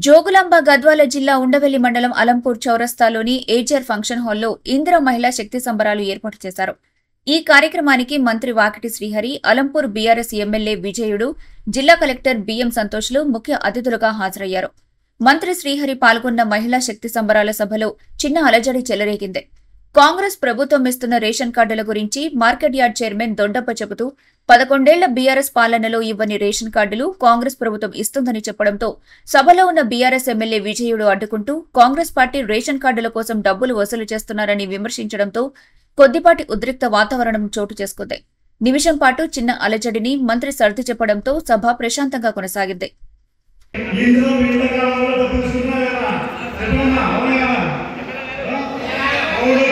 జోగులాంబ గద్వాల జిల్లా ఉండవెల్లి మండలం అలంపూర్ చౌరస్తాలోని ఏజర్ ఫంక్షన్ హాల్లో ఇందిరా మహిళా శక్తి సంబరాలు ఏర్పాటు చేశారు. ఈ కార్యక్రమానికి మంత్రి వాకిటి శ్రీహరి, అలంపూర్ బీఆర్ఎస్ ఎమ్మెల్యే విజయుడు, జిల్లా కలెక్టర్ బిఎం సంతోష్లు ముఖ్య అతిథులుగా హాజరయ్యారు. మంత్రి శ్రీహరి పాల్గొన్న మహిళా శక్తి సంబరాల సభలో చిన్న అలజడి చెలరేగింది. కాంగ్రెస్ ప్రభుత్వం ఇస్తున్న రేషన్ కార్డుల గురించి మార్కెట్ యార్డ్ చైర్మన్ దొండప్ప చెబుతూ 11 ఏళ్ల బీఆర్ఎస్ పాలనలో ఇవ్వని రేషన్ కార్డులు కాంగ్రెస్ ప్రభుత్వం ఇస్తుందని చెప్పడంతో సభలో ఉన్న బీఆర్ఎస్ ఎమ్మెల్యే విజయుడు అడ్డుకుంటూ కాంగ్రెస్ పార్టీ రేషన్ కార్డుల కోసం డబ్బులు వసూలు చేస్తున్నారని విమర్శించడంతో కొద్దిపాటి ఉద్రిక్త వాతావరణం చోటు చేసుకుంది. నిమిషం పాటు చిన్న అలజడిని మంత్రి సర్ది చెప్పడంతో సభ ప్రశాంతంగా కొనసాగింది. అవును